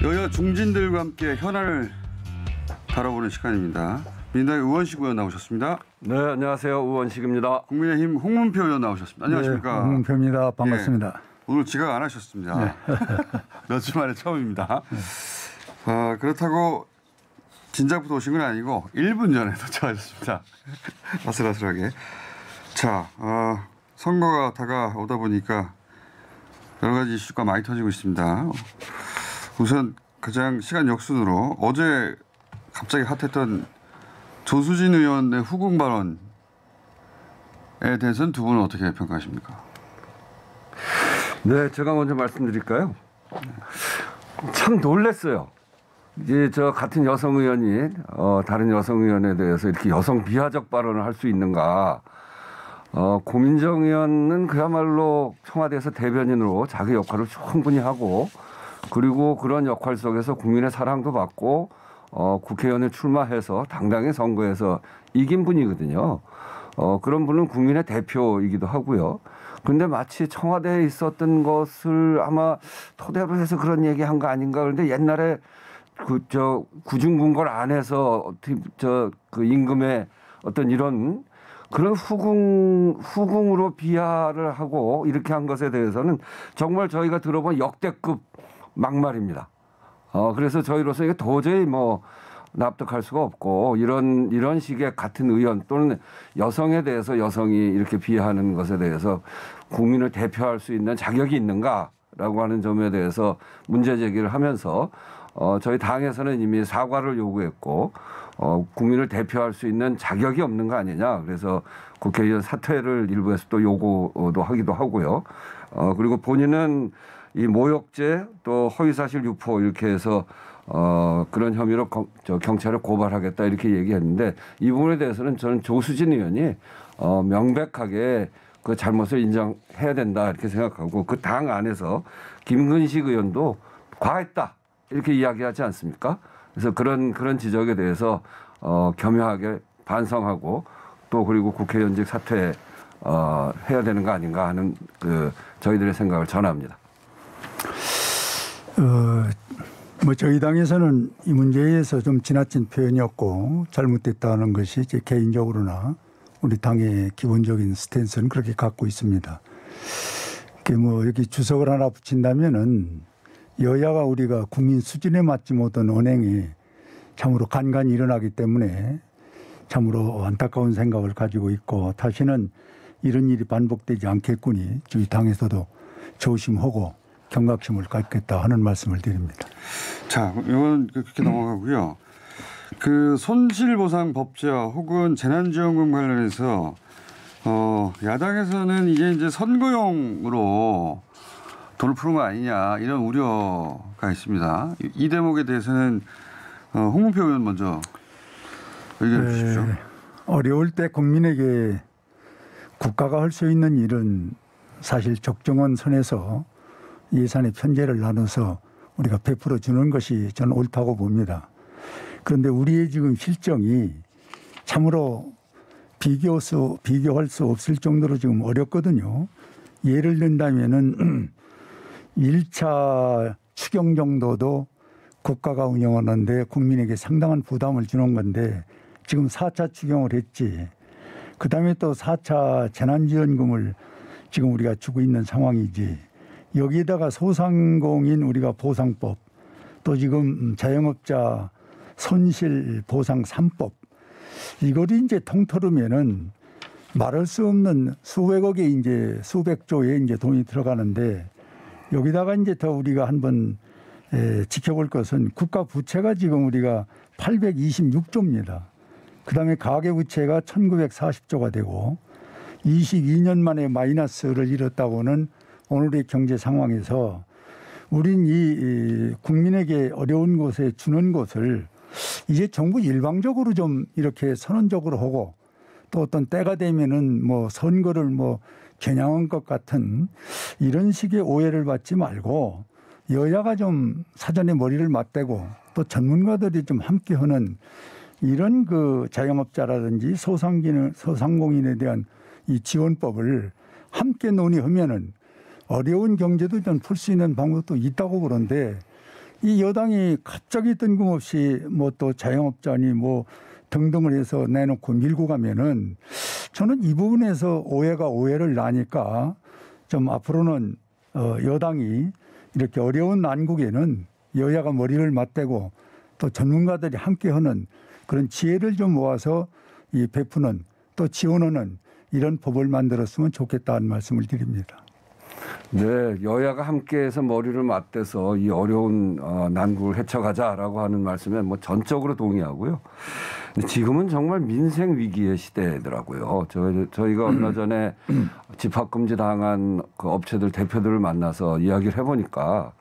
여야 중진들과 함께 현안을 다뤄보는 시간입니다. 민주당의 우원식 의원 나오셨습니다. 네, 안녕하세요. 우원식입니다. 국민의힘 홍문표 의원 나오셨습니다. 안녕하십니까. 네, 홍문표입니다. 반갑습니다. 예, 오늘 지각 안 하셨습니다. 네. 몇 주 만에 처음입니다. 그렇다고 진작부터 오신 건 아니고 1분 전에 도착하셨습니다. 아슬아슬하게. 자, 선거가 다가오다 보니까 여러 가지 이슈가 많이 터지고 있습니다. 우선 가장 시간 역순으로 어제 갑자기 핫했던 조수진 의원의 후궁 발언에 대해서는 두 분은 어떻게 평가하십니까? 네, 제가 먼저 말씀드릴까요? 참 놀랐어요. 이제 저 같은 여성 의원이 다른 여성 의원에 대해서 이렇게 여성 비하적 발언을 할 수 있는가. 고민정 의원은 그야말로 청와대에서 대변인으로 자기 역할을 충분히 하고 그리고 그런 역할 속에서 국민의 사랑도 받고 국회의원에 출마해서 당당히 선거에서 이긴 분이거든요. 그런 분은 국민의 대표이기도 하고요. 그런데 마치 청와대에 있었던 것을 아마 토대로 해서 그런 얘기한 거 아닌가. 그런데 옛날에 구중궁궐 안에서 그 임금의 어떤 이런 그런 후궁으로 비하를 하고 이렇게 한 것에 대해서는 정말 저희가 들어본 역대급 막말입니다. 그래서 저희로서 이게 도저히 납득할 수가 없고 이런 식의 같은 의원 또는 여성에 대해서 여성이 이렇게 비하하는 것에 대해서 국민을 대표할 수 있는 자격이 있는가라고 하는 점에 대해서 문제 제기를 하면서 저희 당에서는 이미 사과를 요구했고 국민을 대표할 수 있는 자격이 없는 거 아니냐. 그래서 국회의원 사퇴를 일부에서 또 요구도 하기도 하고요. 그리고 본인은 이 모욕죄 또 허위사실 유포 이렇게 해서 그런 혐의로 경찰에 고발하겠다 이렇게 얘기했는데 이 부분에 대해서는 저는 조수진 의원이 명백하게 그 잘못을 인정해야 된다 이렇게 생각하고 그 당 안에서 김근식 의원도 과했다 이렇게 이야기하지 않습니까? 그래서 그런 지적에 대해서 겸허하게 반성하고 또 그리고 국회의원직 사퇴 해야 되는 거 아닌가 하는 저희들의 생각을 전합니다. 저희 당에서는 이 문제에 대해서 좀 지나친 표현이었고 잘못됐다는 것이 제 개인적으로나 우리 당의 기본적인 스탠스는 그렇게 갖고 있습니다. 여기 주석을 하나 붙인다면은 여야가 우리가 국민 수준에 맞지 못한 언행이 참으로 간간히 일어나기 때문에 참으로 안타까운 생각을 가지고 있고 다시는 이런 일이 반복되지 않겠거니 저희 당에서도 조심하고 경각심을 갖겠다 하는 말씀을 드립니다. 자, 이건 그렇게 넘어가고요. 그 손실보상 법제화 혹은 재난지원금 관련해서 야당에서는 이게 이제 선거용으로 돈을 푸는 거 아니냐 이런 우려가 있습니다. 이 대목에 대해서는 홍문표 의원 먼저 의견 주십시오. 어려울 때 국민에게 국가가 할 수 있는 일은 사실 적정한 선에서 예산의 편제를 나눠서 우리가 베풀어 주는 것이 저는 옳다고 봅니다. 그런데 우리의 지금 실정이 참으로 비교할 수 없을 정도로 지금 어렵거든요. 예를 든다면은 1차 추경 정도도 국가가 운영하는데 국민에게 상당한 부담을 주는 건데 지금 4차 추경을 했지. 그다음에 또 4차 재난지원금을 지금 우리가 주고 있는 상황이지. 여기에다가 소상공인 우리가 보상법 또 지금 자영업자 손실보상 3법 이거를 이제 통틀으면은 말할 수 없는 수백억의 이제 수백조의 이제 돈이 들어가는데 여기다가 이제 더 우리가 한번 지켜볼 것은 국가 부채가 지금 우리가 826조입니다. 그다음에 가계부채가 1940조가 되고 22년 만에 마이너스를 이뤘다고는 오늘의 경제 상황에서 우린 이 국민에게 어려운 곳에 주는 것을 이제 정부 일방적으로 좀 이렇게 선언적으로 하고 또 어떤 때가 되면은 선거를 겨냥한 것 같은 이런 식의 오해를 받지 말고 여야가 좀 사전에 머리를 맞대고 또 전문가들이 좀 함께 하는 이런 자영업자라든지 소상공인에 대한 이 지원법을 함께 논의하면은 어려운 경제도 좀 풀 수 있는 방법도 있다고 그러는데 이 여당이 갑자기 뜬금없이 뭐 또 자영업자니 뭐 등등을 해서 내놓고 밀고 가면은 저는 이 부분에서 오해가 오해를 나니까 좀 앞으로는 여당이 이렇게 어려운 난국에는 여야가 머리를 맞대고 또 전문가들이 함께하는 그런 지혜를 좀 모아서 이 베푸는 또 지원하는 이런 법을 만들었으면 좋겠다는 말씀을 드립니다. 네, 여야가 함께해서 머리를 맞대서 이 어려운 난국을 헤쳐가자라고 하는 말씀에 뭐 전적으로 동의하고요. 근데 지금은 정말 민생 위기의 시대더라고요. 저희가 얼마 전에 집합금지 당한 그 업체들 대표들을 만나서 이야기를 해보니까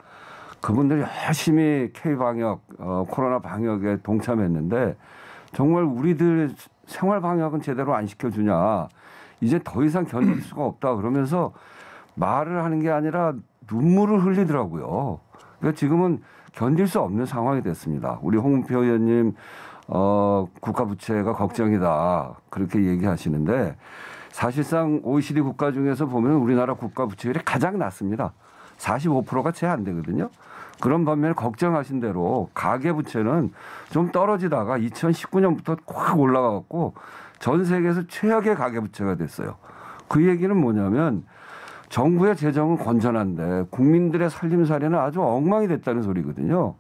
그분들이 열심히 K-방역, 코로나 방역에 동참했는데 정말 우리들 생활 방역은 제대로 안 시켜주냐. 이제 더 이상 견딜 수가 없다 그러면서 말을 하는 게 아니라 눈물을 흘리더라고요. 그러니까 지금은 견딜 수 없는 상황이 됐습니다. 우리 홍문표 의원님 국가 부채가 걱정이다 그렇게 얘기하시는데 사실상 OECD 국가 중에서 보면 우리나라 국가 부채율이 가장 낮습니다. 45%가 채 안 되거든요. 그런 반면에 걱정하신 대로 가계 부채는 좀 떨어지다가 2019년부터 확 올라가고 전 세계에서 최악의 가계 부채가 됐어요. 그 얘기는 뭐냐면 정부의 재정은 건전한데 국민들의 살림살이는 아주 엉망이 됐다는 소리거든요.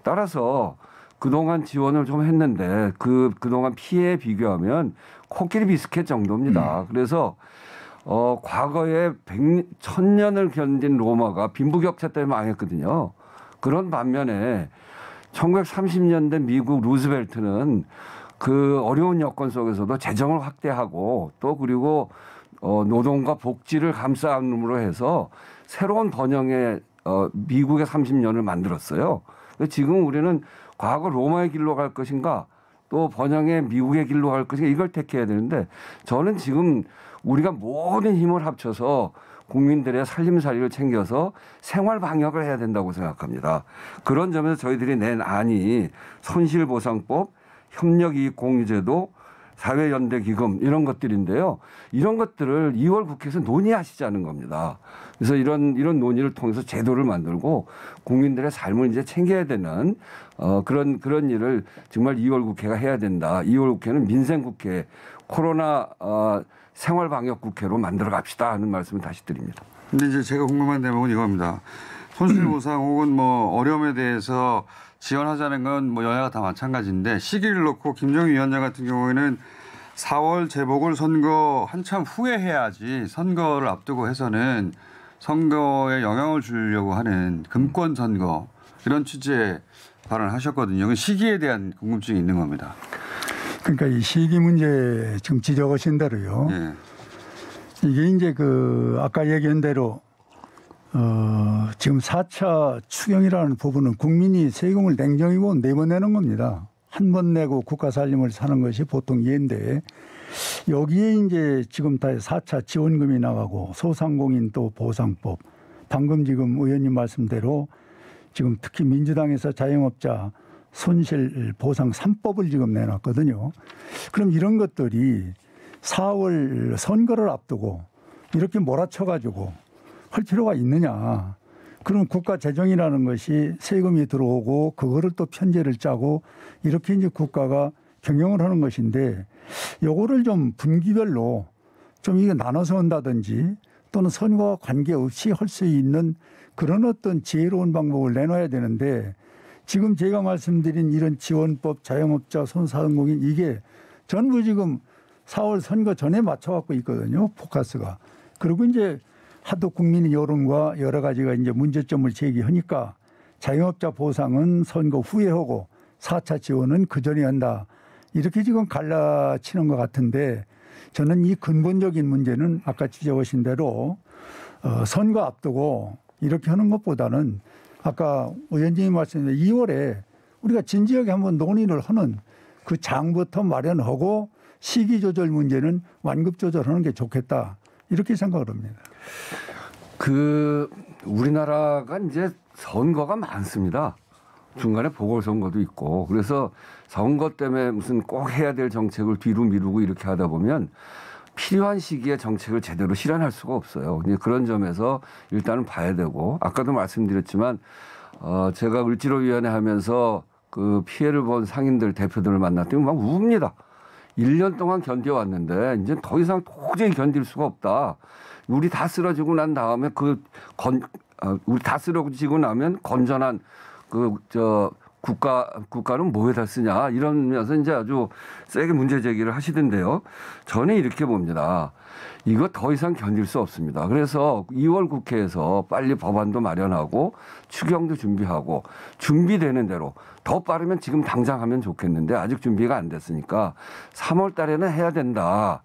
따라서 그동안 지원을 좀 했는데 그동안 피해에 비교하면 코끼리 비스켓 정도입니다. 그래서 과거에 1000년을 견딘 로마가 빈부격차 때문에 망했거든요. 그런 반면에 1930년대 미국 루즈벨트는 그 어려운 여건 속에서도 재정을 확대하고 또 그리고 노동과 복지를 감싸 안음으로 해서 새로운 번영의 미국의 30년을 만들었어요. 지금 우리는 과거 로마의 길로 갈 것인가 또 번영의 미국의 길로 갈 것인가 이걸 택해야 되는데 저는 지금 우리가 모든 힘을 합쳐서 국민들의 살림살이를 챙겨서 생활 방역을 해야 된다고 생각합니다. 그런 점에서 저희들이 낸 안이 손실보상법, 협력이익공유제도, 사회연대기금 이런 것들인데요. 이런 것들을 2월 국회에서 논의하시자는 겁니다. 그래서 이런 논의를 통해서 제도를 만들고 국민들의 삶을 이제 챙겨야 되는 그런 일을 정말 2월 국회가 해야 된다. 2월 국회는 민생국회, 코로나 생활방역국회로 만들어 갑시다 하는 말씀을 다시 드립니다. 근데 이제 제가 궁금한 대목은 이겁니다. 손실보상 혹은 뭐 어려움에 대해서 지원하자는 건 뭐 여야가 다 마찬가지인데 시기를 놓고 김정희 위원장 같은 경우에는 4월 재보궐선거 한참 후에 해야지 선거를 앞두고 해서는 선거에 영향을 주려고 하는 금권선거 이런 취지의 발언을 하셨거든요. 시기에 대한 궁금증이 있는 겁니다. 그러니까 이 시기 문제 지금 지적하신 대로요. 예. 이게 이제 아까 얘기한 대로 지금 4차 추경이라는 부분은 국민이 세금을 냉정히고 내보내는 겁니다. 한 번 내고 국가 살림을 사는 것이 보통 예인데 여기에 이제 지금 다 4차 지원금이 나가고 소상공인 또 보상법 방금 지금 의원님 말씀대로 지금 특히 민주당에서 자영업자 손실 보상 3법을 지금 내놨거든요. 그럼 이런 것들이 4월 선거를 앞두고 이렇게 몰아쳐가지고 할 필요가 있느냐. 그럼 국가 재정이라는 것이 세금이 들어오고 그거를 또 편제를 짜고 이렇게 이제 국가가 경영을 하는 것인데 요거를 좀 분기별로 좀 이게 나눠서 한다든지 또는 선거와 관계없이 할 수 있는 그런 어떤 지혜로운 방법을 내놔야 되는데 지금 제가 말씀드린 이런 지원법, 자영업자, 소상공인 이게 전부 지금 4월 선거 전에 맞춰갖고 있거든요. 포커스가. 그리고 이제 하도 국민의 여론과 여러 가지가 이제 문제점을 제기하니까 자영업자 보상은 선거 후에 하고 4차 지원은 그 전에 한다. 이렇게 지금 갈라치는 것 같은데 저는 이 근본적인 문제는 아까 지적하신 대로 선거 앞두고 이렇게 하는 것보다는 아까 의원님이 말씀하신 2월에 우리가 진지하게 한번 논의를 하는 그 장부터 마련하고 시기 조절 문제는 완급 조절하는 게 좋겠다. 이렇게 생각을 합니다. 우리나라가 이제 선거가 많습니다. 중간에 보궐선거도 있고 그래서 선거 때문에 무슨 꼭 해야 될 정책을 뒤로 미루고 이렇게 하다 보면 필요한 시기에 정책을 제대로 실현할 수가 없어요. 그런 점에서 일단은 봐야 되고 아까도 말씀드렸지만 제가 을지로위원회 하면서 그 피해를 본 상인들 대표들을 만났더니 막 웁니다. 1년 동안 견뎌왔는데 이제 더 이상 도저히 견딜 수가 없다. 우리 다 쓰러지고 난 다음에 우리 다 쓰러지고 나면 건전한 국가는 뭐에다 쓰냐 이러면서 이제 아주 세게 문제 제기를 하시던데요. 저는 이렇게 봅니다. 이거 더 이상 견딜 수 없습니다. 그래서 2월 국회에서 빨리 법안도 마련하고 추경도 준비하고 준비되는 대로 더 빠르면 지금 당장 하면 좋겠는데 아직 준비가 안 됐으니까 3월 달에는 해야 된다.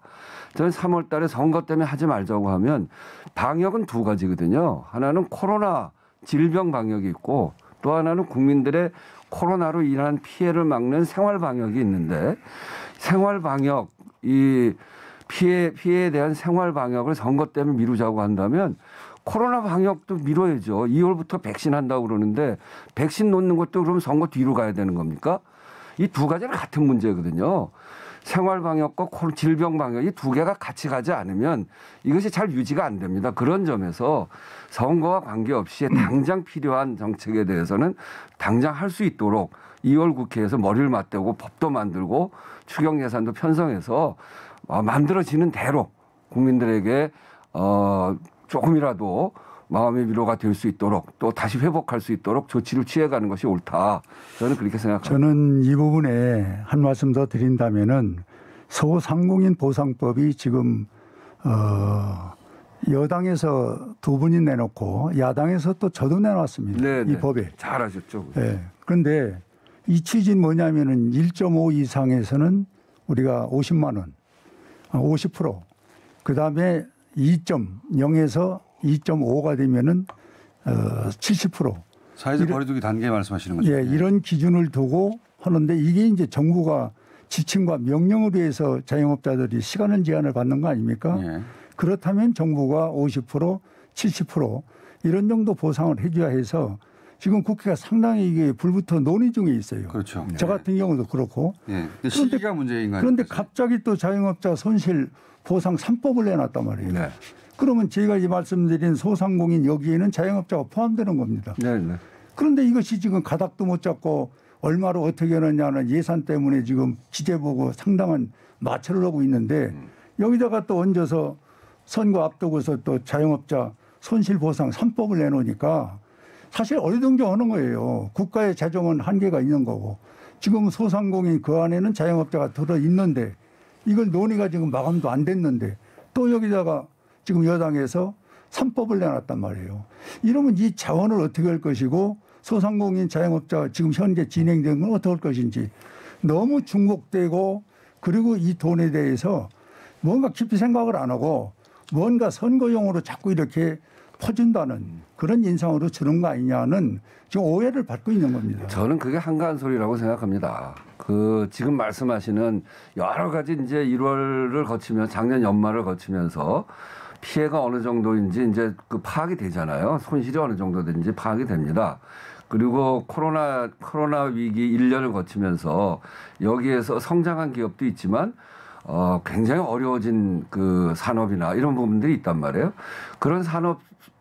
저는 3월 달에 선거 때문에 하지 말자고 하면 방역은 두 가지거든요. 하나는 코로나 질병 방역이 있고 또 하나는 국민들의 코로나로 인한 피해를 막는 생활 방역이 있는데 생활 방역 이 피해에 대한 생활 방역을 선거 때문에 미루자고 한다면 코로나 방역도 미뤄야죠. 2월부터 백신 한다고 그러는데 백신 놓는 것도 그럼 선거 뒤로 가야 되는 겁니까? 이 두 가지는 같은 문제거든요. 생활 방역과 질병 방역 이 두 개가 같이 가지 않으면 이것이 잘 유지가 안 됩니다. 그런 점에서 선거와 관계없이 당장 필요한 정책에 대해서는 당장 할 수 있도록 2월 국회에서 머리를 맞대고 법도 만들고 추경 예산도 편성해서 만들어지는 대로 국민들에게 조금이라도 마음의 위로가 될 수 있도록 또 다시 회복할 수 있도록 조치를 취해가는 것이 옳다. 저는 그렇게 생각합니다. 저는 이 부분에 한 말씀 더 드린다면은 소상공인 보상법이 지금 여당에서 두 분이 내놓고 야당에서 또 저도 내놨습니다. 네네. 이 법에. 잘하셨죠. 네. 그런데 이 취지는 뭐냐면은 1.5 이상에서는 우리가 50만 원, 50%. 그다음에 2.0에서 2.5가 되면은 70%. 사회적 거리두기 단계 말씀하시는 거죠? 예, 이런 기준을 두고 하는데 이게 이제 정부가 지침과 명령으로 해서 자영업자들이 시간을 제한을 받는 거 아닙니까? 예. 그렇다면 정부가 50%, 70% 이런 정도 보상을 해줘야 해서 지금 국회가 상당히 이게 불부터 논의 중에 있어요. 그렇죠. 저 같은 경우도 그렇고. 예. 근데 시기가 문제인 거 그런데 아닙니까? 갑자기 또 자영업자 손실 보상 3법을 내놨단 말이에요. 네. 그러면 제가 이 말씀드린 소상공인 여기에는 자영업자가 포함되는 겁니다. 네, 네. 그런데 이것이 지금 가닥도 못 잡고 얼마로 어떻게 하느냐는 예산 때문에 지금 기재보고 상당한 마찰을 하고 있는데 여기다가 또 얹어서 선거 앞두고서 또 자영업자 손실보상 3법을 내놓으니까 사실 어리둥절하는 거예요. 국가의 재정은 한계가 있는 거고 지금 소상공인 그 안에는 자영업자가 들어있는데 이걸 논의가 지금 마감도 안 됐는데 또 여기다가 지금 여당에서 3법을 내놨단 말이에요. 이러면 이 자원을 어떻게 할 것이고 소상공인 자영업자 지금 현재 진행된 건 어떻게 할 것인지 너무 중복되고 그리고 이 돈에 대해서 뭔가 깊이 생각을 안 하고 뭔가 선거용으로 자꾸 이렇게 퍼준다는 그런 인상으로 주는 거 아니냐는 지금 오해를 받고 있는 겁니다. 저는 그게 한가한 소리라고 생각합니다. 지금 말씀하시는 여러 가지 이제 1월을 거치면 작년 연말을 거치면서 피해가 어느 정도인지 이제 파악이 되잖아요. 손실이 어느 정도든지 파악이 됩니다. 그리고 코로나 위기 1년을 거치면서 여기에서 성장한 기업도 있지만 굉장히 어려워진 그 산업이나 이런 부분들이 있단 말이에요. 그런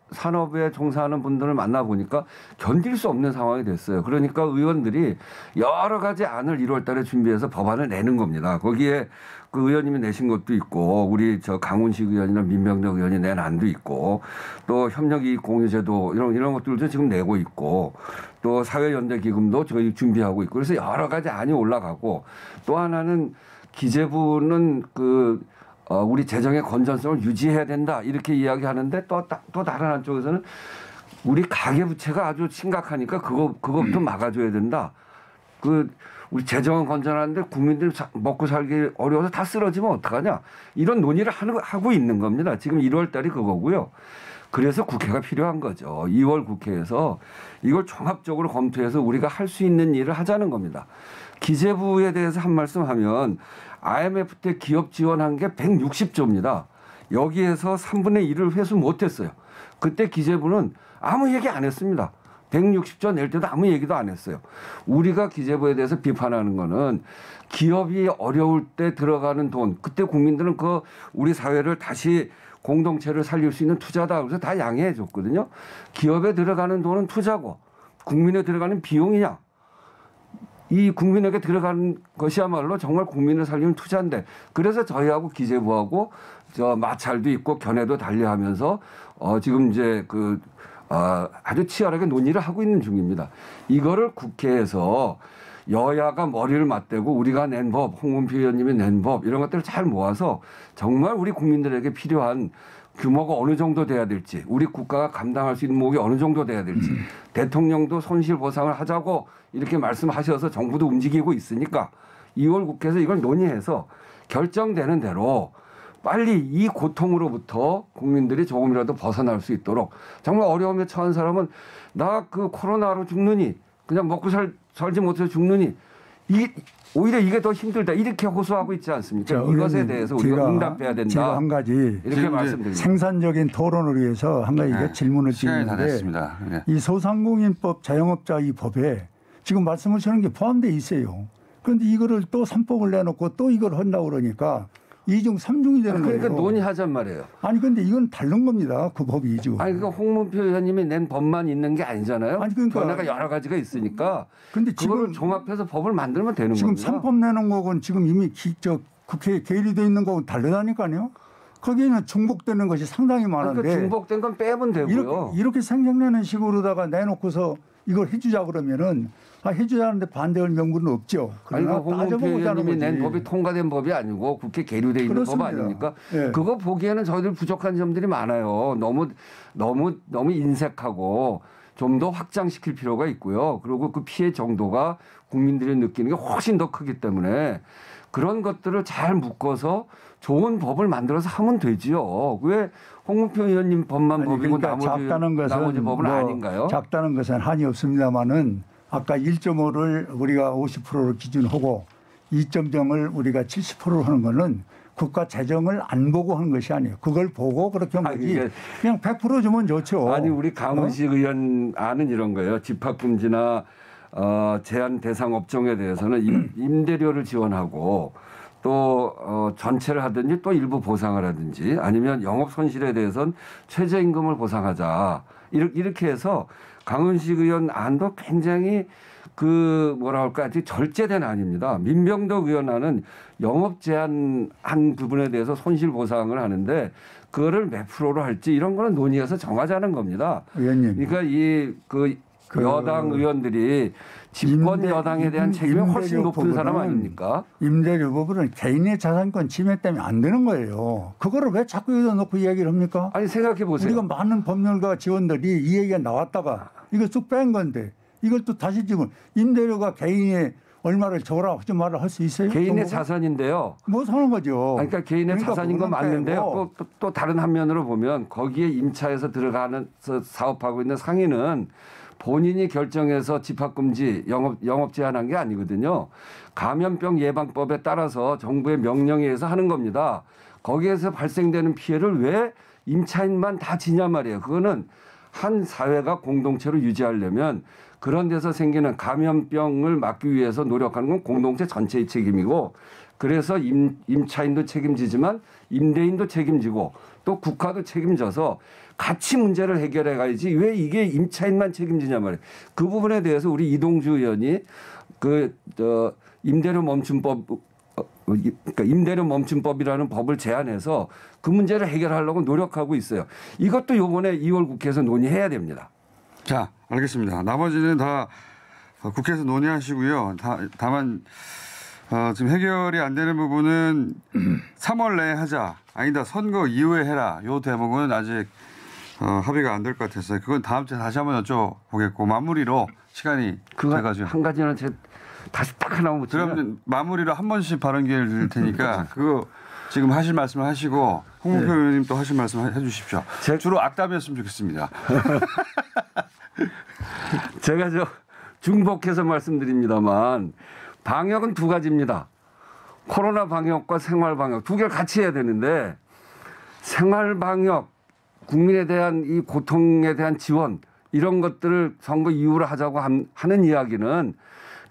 산업에 종사하는 분들을 만나보니까 견딜 수 없는 상황이 됐어요. 그러니까 의원들이 여러 가지 안을 1월 달에 준비해서 법안을 내는 겁니다. 거기에 그 의원님이 내신 것도 있고 우리 강훈식 의원이나 민병덕 의원이 낸 안도 있고 또 협력이익 공유제도 이런 것들도 지금 내고 있고 또 사회연대기금도 저희 준비하고 있고 그래서 여러 가지 안이 올라가고 또 하나는 기재부는 우리 재정의 건전성을 유지해야 된다 이렇게 이야기하는데 또 다른 한쪽에서는 우리 가계부채가 아주 심각하니까 그것부터 막아줘야 된다. 우리 재정은 건전한데 국민들이 먹고 살기 어려워서 다 쓰러지면 어떡하냐. 이런 논의를 하고 있는 겁니다. 지금 1월 달이 그거고요. 그래서 국회가 필요한 거죠. 2월 국회에서 이걸 종합적으로 검토해서 우리가 할 수 있는 일을 하자는 겁니다. 기재부에 대해서 한 말씀 하면 IMF 때 기업 지원한 게 160조입니다. 여기에서 3분의 1을 회수 못했어요. 그때 기재부는 아무 얘기 안 했습니다. 160조 낼 때도 아무 얘기도 안 했어요. 우리가 기재부에 대해서 비판하는 거는 기업이 어려울 때 들어가는 돈, 그때 국민들은 우리 사회를 다시 공동체를 살릴 수 있는 투자다. 그래서 다 양해해 줬거든요. 기업에 들어가는 돈은 투자고 국민에 들어가는 비용이냐? 이 국민에게 들어가는 것이야말로 정말 국민을 살리는 투자인데 그래서 저희하고 기재부하고 저 마찰도 있고 견해도 달리하면서 지금 이제 아주 치열하게 논의를 하고 있는 중입니다. 이거를 국회에서 여야가 머리를 맞대고 우리가 낸 법, 홍문표 의원님이 낸 법 이런 것들을 잘 모아서 정말 우리 국민들에게 필요한 규모가 어느 정도 돼야 될지 우리 국가가 감당할 수 있는 목이 어느 정도 돼야 될지 대통령도 손실보상을 하자고 이렇게 말씀하셔서 정부도 움직이고 있으니까 2월 국회에서 이걸 논의해서 결정되는 대로 빨리 이 고통으로부터 국민들이 조금이라도 벗어날 수 있도록 정말 어려움에 처한 사람은 나 그 코로나로 죽느니 그냥 먹고 살지 못해서 죽느니 오히려 이게 더 힘들다 이렇게 호소하고 있지 않습니까? 이것에 대해서 우리가 응답해야 된다. 제가 한 가지 이렇게 말씀드립니다. 생산적인 토론을 위해서 한 가지 질문을 드리는데 네. 이 소상공인법 자영업자 이 법에 지금 말씀하시는 게 포함되어 있어요. 그런데 이거를 또 3법을 내놓고 또 이걸 한다고 그러니까 2중 3중이 되는 거예요. 그러니까 논의하잔 말이에요. 아니 근데 이건 다른 겁니다. 그 법이 지금. 아니 그러니까 홍문표 의원님이 낸 법만 있는 게 아니잖아요. 아니, 그러니까 변화가 여러 가지가 있으니까 근데 그거를 지금 종합해서 법을 만들면 되는 지금 겁니다. 3법 내놓은 거는 지금 이미 국회에 계류되어 있는 거하고 다르다니까요. 거기에는 중복되는 것이 상당히 많은데 그러니까 중복된 건 빼면 되고요. 이렇게 생각내는 식으로다가 내놓고서 이걸 해주자 그러면은 해주자는데 반대할 명분은 없죠. 아니 그 홍문표 따져보자는 의원님이 낸 거지. 법이 통과된 법이 아니고 국회 계류돼 있는 그렇습니다. 법 아닙니까? 예. 그거 보기에는 저희들 부족한 점들이 많아요. 너무 인색하고 좀 더 확장시킬 필요가 있고요. 그리고 그 피해 정도가 국민들이 느끼는 게 훨씬 더 크기 때문에 그런 것들을 잘 묶어서 좋은 법을 만들어서 하면 되지요. 왜 홍문표 의원님 법만 법이고 그러니까 나머지 법은 아닌가요? 작다는 것은 한이 없습니다만은 아까 1.5를 우리가 50%로 기준하고 2.0을 우리가 70%로 하는 거는 국가 재정을 안 보고 하는 것이 아니에요. 그걸 보고 그렇게 한 거지. 그냥 100% 주면 좋죠. 아니 우리 강훈식 의원 아는 이런 거예요. 집합금지나 제한 대상 업종에 대해서는 임대료를 지원하고 또 전체를 하든지 또 일부 보상을 하든지 아니면 영업 손실에 대해서는 최저임금을 보상하자 이렇게 해서 강훈식 의원 안도 굉장히 아주 절제된 안입니다. 민병덕 의원 안은 영업 제한 한 부분에 대해서 손실 보상을 하는데 그거를 몇 프로로 할지 이런 거는 논의해서 정하자는 겁니다. 의원님. 그러니까 여당 의원들이 집권 여당에 대한 책임이 훨씬 높은 사람 아닙니까? 임대료 부분은 개인의 자산권 침해 때문에 안 되는 거예요. 그거를 왜 자꾸 여기다 놓고 이야기를 합니까? 아니 생각해 보세요. 우리가 많은 법률가 지원들이 이 얘기가 나왔다가 이거 쑥 뺀 건데 이걸 또 다시 지금 임대료가 개인의 얼마를 줘라 하지 말라 할 수 있어요? 개인의 자산인데요. 뭐 사는 거죠. 그러니까 개인의 자산인 건 맞는데요. 또 다른 한면으로 보면 거기에 임차해서 들어가서 사업하고 있는 상인은 본인이 결정해서 집합금지 영업 제한한 게 아니거든요. 감염병 예방법에 따라서 정부의 명령에 의해서 하는 겁니다. 거기에서 발생되는 피해를 왜 임차인만 다 지냐 말이에요. 그거는 한 사회가 공동체로 유지하려면 그런 데서 생기는 감염병을 막기 위해서 노력하는 건 공동체 전체의 책임이고 그래서 임차인도 책임지지만 임대인도 책임지고 또 국가도 책임져서 같이 문제를 해결해 가야지 왜 이게 임차인만 책임지냐 말이에요. 그 부분에 대해서 우리 이동주 의원이 임대료 멈춤법이라는 법을 제안해서 그 문제를 해결하려고 노력하고 있어요. 이것도 이번에 2월 국회에서 논의해야 됩니다. 자, 알겠습니다. 나머지는 다 국회에서 논의하시고요. 다만 지금 해결이 안 되는 부분은 3월 내에 하자. 아니다. 선거 이후에 해라. 이 대목은 아직 합의가 안 될 것 같아서 그건 다음 주에 다시 한번 여쭤보겠고 마무리로 시간이 돼가지고 한 가지는 다시 딱 하나만 묻히면 그러면 마무리로 한 번씩 발언 기회를 드릴 테니까 그거 지금 하실 말씀을 하시고 홍문표 의원님 또 하실 말씀 해주십시오. 주로 악담이었으면 좋겠습니다. 제가 중복해서 말씀드립니다만 방역은 두 가지입니다. 코로나 방역과 생활 방역 두 개를 같이 해야 되는데 생활 방역 국민에 대한 이 고통에 대한 지원 이런 것들을 선거 이후로 하자고 하는 이야기는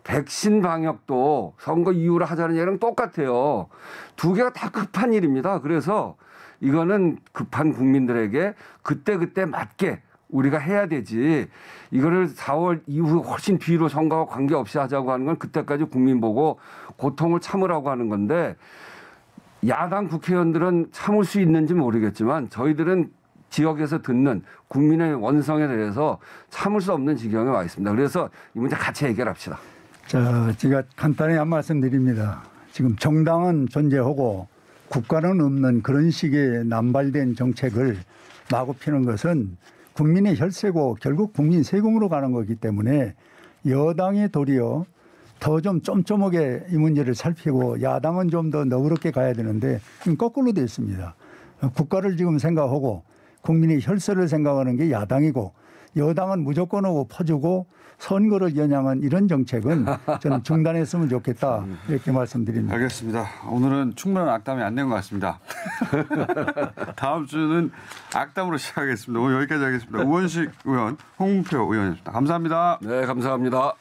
백신 방역도 선거 이후로 하자는 얘기랑 똑같아요. 두 개가 다 급한 일입니다. 그래서 이거는 급한 국민들에게 그때그때 맞게 우리가 해야 되지. 이거를 4월 이후 훨씬 뒤로 선거와 관계없이 하자고 하는 건 그때까지 국민 보고 고통을 참으라고 하는 건데 야당 국회의원들은 참을 수 있는지 모르겠지만 저희들은 지역에서 듣는 국민의 원성에 대해서 참을 수 없는 지경에 와 있습니다. 그래서 이 문제 같이 해결합시다. 자, 제가 간단히 한 말씀 드립니다. 지금 정당은 존재하고 국가는 없는 그런 식의 남발된 정책을 마구 피는 것은 국민의 혈세고 결국 국민 세금으로 가는 거기 때문에 여당이 도리어 더 좀 쫌쫌하게 이 문제를 살피고 야당은 좀 더 너그럽게 가야 되는데 지금 거꾸로 되어 있습니다. 국가를 지금 생각하고 국민의 혈세를 생각하는 게 야당이고 여당은 무조건 하고 퍼주고 선거를 겨냥한 이런 정책은 저는 중단했으면 좋겠다 이렇게 말씀드립니다. 알겠습니다. 오늘은 충분한 악담이 안 된 것 같습니다. 다음 주는 악담으로 시작하겠습니다. 오늘 여기까지 하겠습니다. 우원식 의원, 홍문표 의원이었습니다. 감사합니다. 네, 감사합니다.